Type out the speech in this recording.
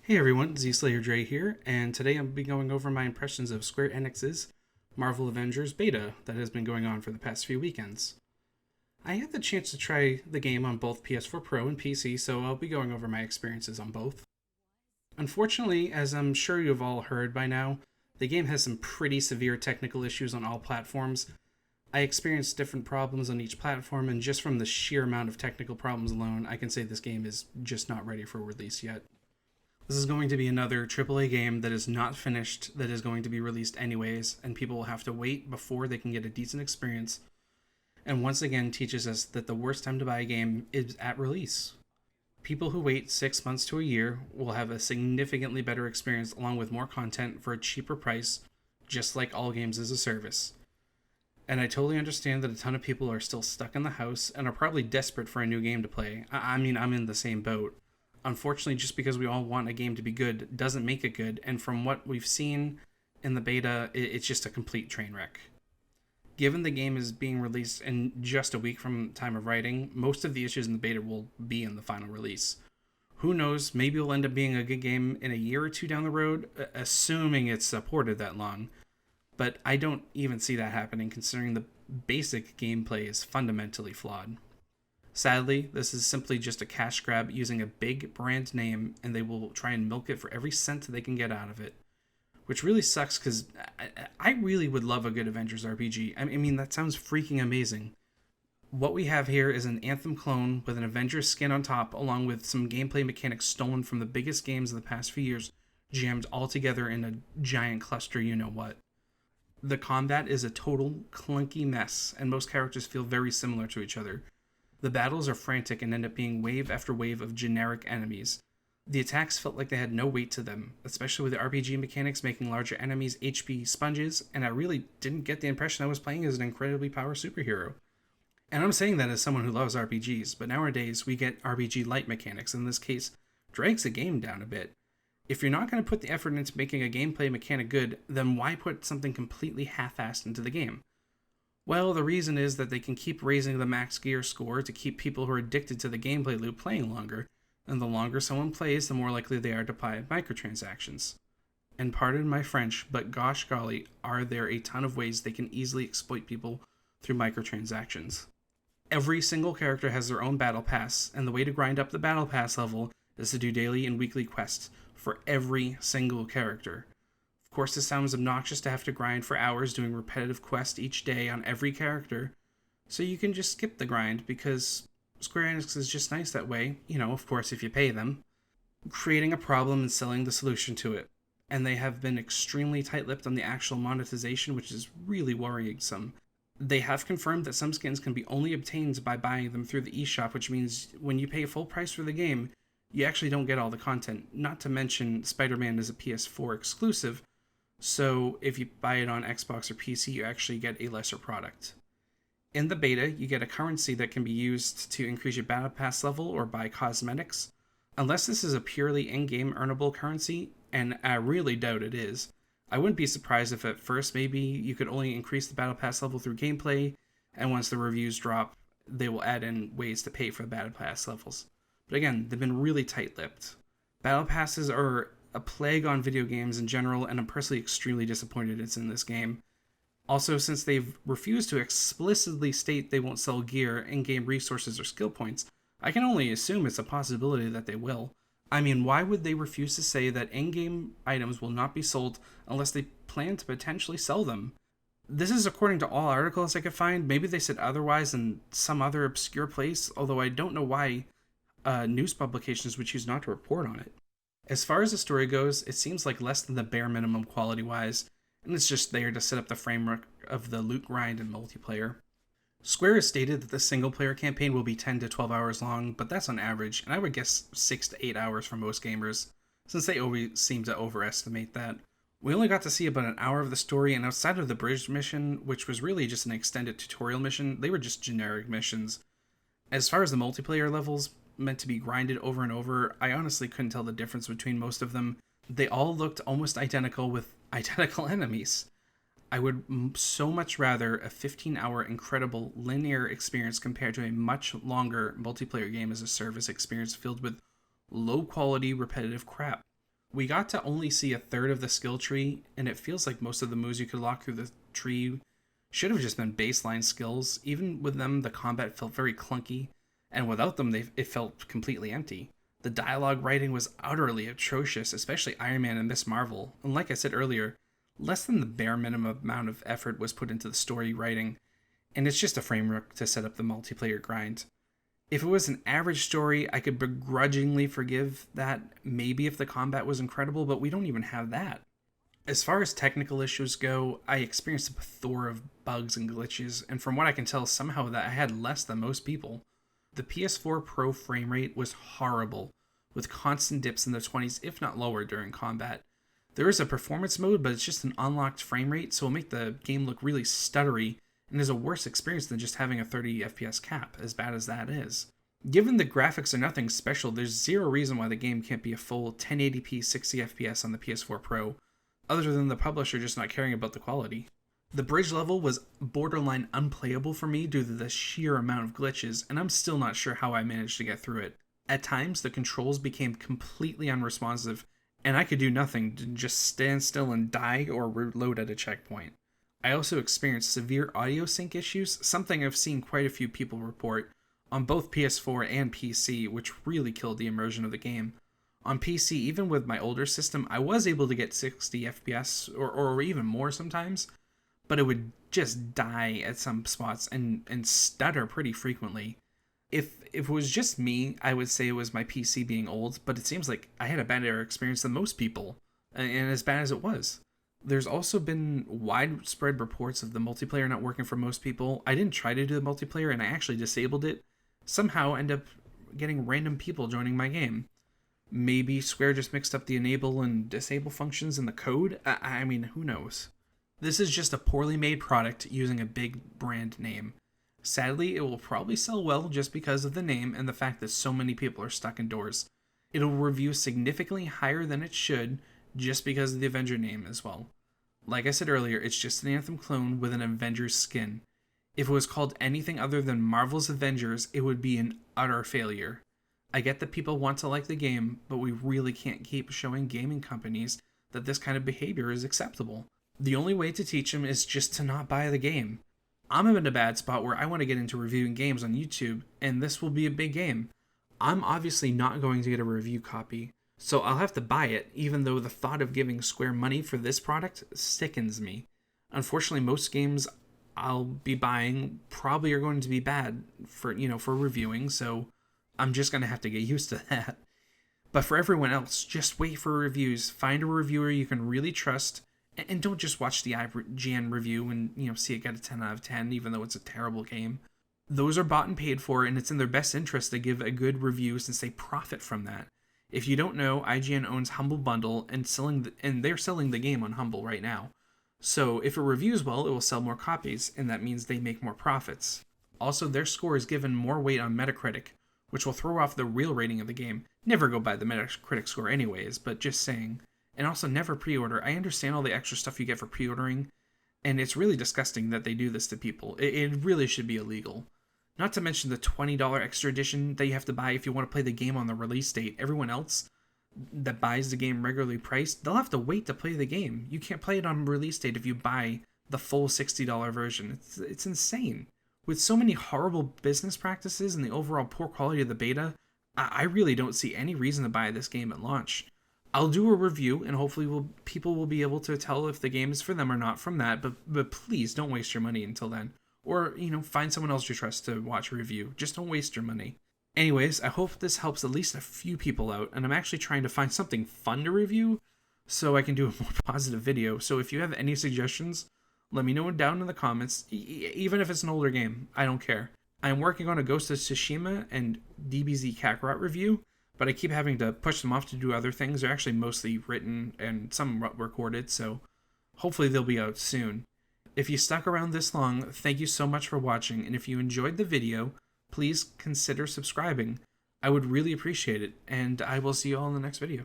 Hey everyone, Z-Slayer Dre here, and today I'll be going over my impressions of Square Enix's Marvel Avengers Beta that has been going on for the past few weekends. I had the chance to try the game on both PS4 Pro and PC, so I'll be going over my experiences on both. Unfortunately, as I'm sure you've all heard by now, the game has some pretty severe technical issues on all platforms. I experienced different problems on each platform, and just from the sheer amount of technical problems alone, I can say this game is just not ready for release yet. This is going to be another AAA game that is not finished, that is going to be released anyways, and people will have to wait before they can get a decent experience. And once again teaches us that the worst time to buy a game is at release. People who wait 6 months to a year will have a significantly better experience along with more content for a cheaper price, just like all games as a service. And I totally understand that a ton of people are still stuck in the house and are probably desperate for a new game to play. I'm in the same boat. Unfortunately, just because we all want a game to be good doesn't make it good, and from what we've seen in the beta, it's just a complete train wreck. Given the game is being released in just a week from time of writing, most of the issues in the beta will be in the final release. Who knows, maybe it'll end up being a good game in a year or two down the road, assuming it's supported that long. But I don't even see that happening, considering the basic gameplay is fundamentally flawed. Sadly, this is simply just a cash grab using a big brand name, and they will try and milk it for every cent they can get out of it. Which really sucks, because I really would love a good Avengers RPG. I mean, that sounds freaking amazing. What we have here is an Anthem clone with an Avengers skin on top, along with some gameplay mechanics stolen from the biggest games of the past few years, jammed all together in a giant cluster you-know-what. The combat is a total clunky mess, and most characters feel very similar to each other. The battles are frantic and end up being wave after wave of generic enemies. The attacks felt like they had no weight to them, especially with the RPG mechanics making larger enemies HP sponges, and I really didn't get the impression I was playing as an incredibly powerful superhero. And I'm saying that as someone who loves RPGs, but nowadays we get RPG light mechanics, in this case, drags the game down a bit. If you're not going to put the effort into making a gameplay mechanic good, then why put something completely half-assed into the game? Well, the reason is that they can keep raising the max gear score to keep people who are addicted to the gameplay loop playing longer, and the longer someone plays, the more likely they are to buy microtransactions. And pardon my French, but gosh golly, are there a ton of ways they can easily exploit people through microtransactions. Every single character has their own battle pass, and the way to grind up the battle pass level is to do daily and weekly quests for every single character. Of course, this sounds obnoxious to have to grind for hours doing repetitive quests each day on every character, so you can just skip the grind because Square Enix is just nice that way, of course if you pay them, creating a problem and selling the solution to it. And they have been extremely tight-lipped on the actual monetization, which is really worrisome. They have confirmed that some skins can be only obtained by buying them through the eShop, which means when you pay full price for the game, you actually don't get all the content. Not to mention, Spider-Man is a PS4 exclusive, so if you buy it on Xbox or PC, you actually get a lesser product. In the beta, you get a currency that can be used to increase your battle pass level or buy cosmetics. Unless this is a purely in-game earnable currency, and I really doubt it is, I wouldn't be surprised if at first maybe you could only increase the battle pass level through gameplay, and once the reviews drop, they will add in ways to pay for the battle pass levels. But again, they've been really tight-lipped. Battle passes are a plague on video games in general, and I'm personally extremely disappointed it's in this game. Also, since they've refused to explicitly state they won't sell gear, in-game resources, or skill points, I can only assume it's a possibility that they will. I mean, why would they refuse to say that in-game items will not be sold unless they plan to potentially sell them? This is according to all articles I could find. Maybe they said otherwise in some other obscure place, although I don't know why news publications would choose not to report on it. As far as the story goes, it seems like less than the bare minimum quality-wise, and it's just there to set up the framework of the loot grind and multiplayer. Square has stated that the single-player campaign will be 10 to 12 hours long, but that's on average, and I would guess 6 to 8 hours for most gamers, since they always seem to overestimate that. We only got to see about an hour of the story, and outside of the bridge mission, which was really just an extended tutorial mission, they were just generic missions. As far as the multiplayer levels, meant to be grinded over and over, I honestly couldn't tell the difference between most of them. They all looked almost identical with identical enemies. I would so much rather a 15-hour incredible linear experience compared to a much longer multiplayer game as a service experience filled with low-quality repetitive crap. We got to only see a third of the skill tree, and it feels like most of the moves you could lock through the tree should have just been baseline skills. Even with them, the combat felt very clunky, and without them, it felt completely empty. The dialogue writing was utterly atrocious, especially Iron Man and Miss Marvel. And like I said earlier, less than the bare minimum amount of effort was put into the story writing, and it's just a framework to set up the multiplayer grind. If it was an average story, I could begrudgingly forgive that, maybe if the combat was incredible, but we don't even have that. As far as technical issues go, I experienced a plethora of bugs and glitches, and from what I can tell, somehow that I had less than most people. The PS4 Pro frame rate was horrible, with constant dips in the 20s, if not lower, during combat. There is a performance mode, but it's just an unlocked frame rate, so it'll make the game look really stuttery, and is a worse experience than just having a 30 FPS cap, as bad as that is. Given the graphics are nothing special, there's zero reason why the game can't be a full 1080p 60 FPS on the PS4 Pro, other than the publisher just not caring about the quality. The bridge level was borderline unplayable for me due to the sheer amount of glitches, and I'm still not sure how I managed to get through it. At times, the controls became completely unresponsive, and I could do nothing to just stand still and die or reload at a checkpoint. I also experienced severe audio sync issues, something I've seen quite a few people report, on both PS4 and PC, which really killed the immersion of the game. On PC, even with my older system, I was able to get 60 FPS, or even more sometimes, but it would just die at some spots and stutter pretty frequently. If it was just me, I would say it was my PC being old, but it seems like I had a better experience than most people, and as bad as it was. There's also been widespread reports of the multiplayer not working for most people. I didn't try to do the multiplayer, and I actually disabled it. Somehow end up getting random people joining my game. Maybe Square just mixed up the enable and disable functions in the code? I mean, who knows? This is just a poorly made product using a big brand name. Sadly, it will probably sell well just because of the name and the fact that so many people are stuck indoors. It'll review significantly higher than it should just because of the Avenger name as well. Like I said earlier, it's just an Anthem clone with an Avengers skin. If it was called anything other than Marvel's Avengers, it would be an utter failure. I get that people want to like the game, but we really can't keep showing gaming companies that this kind of behavior is acceptable. The only way to teach them is just to not buy the game. I'm in a bad spot where I want to get into reviewing games on YouTube, and this will be a big game. I'm obviously not going to get a review copy, so I'll have to buy it, even though the thought of giving Square money for this product sickens me. Unfortunately, most games I'll be buying probably are going to be bad for reviewing, so I'm just going to have to get used to that. But for everyone else, just wait for reviews. Find a reviewer you can really trust, and don't just watch the IGN review and see it get a 10 out of 10, even though it's a terrible game. Those are bought and paid for, and it's in their best interest to give a good review since they profit from that. If you don't know, IGN owns Humble Bundle, and they're selling the game on Humble right now. So if it reviews well, it will sell more copies, and that means they make more profits. Also, their score is given more weight on Metacritic, which will throw off the real rating of the game. Never go by the Metacritic score anyways, but just saying. And also never pre-order. I understand all the extra stuff you get for pre-ordering, and it's really disgusting that they do this to people. It really should be illegal. Not to mention the $20 extra edition that you have to buy if you want to play the game on the release date. Everyone else that buys the game regularly priced, they'll have to wait to play the game. You can't play it on release date if you buy the full $60 version. It's insane. With so many horrible business practices and the overall poor quality of the beta, I really don't see any reason to buy this game at launch. I'll do a review, and hopefully people will be able to tell if the game is for them or not from that, but please don't waste your money until then. Or, find someone else you trust to watch a review. Just don't waste your money. Anyways, I hope this helps at least a few people out, and I'm actually trying to find something fun to review so I can do a more positive video. So if you have any suggestions, let me know down in the comments, even if it's an older game. I don't care. I'm working on a Ghost of Tsushima and DBZ Kakarot review, but I keep having to push them off to do other things. They're actually mostly written and some recorded, so hopefully they'll be out soon. If you stuck around this long, thank you so much for watching, and if you enjoyed the video, please consider subscribing. I would really appreciate it, and I will see you all in the next video.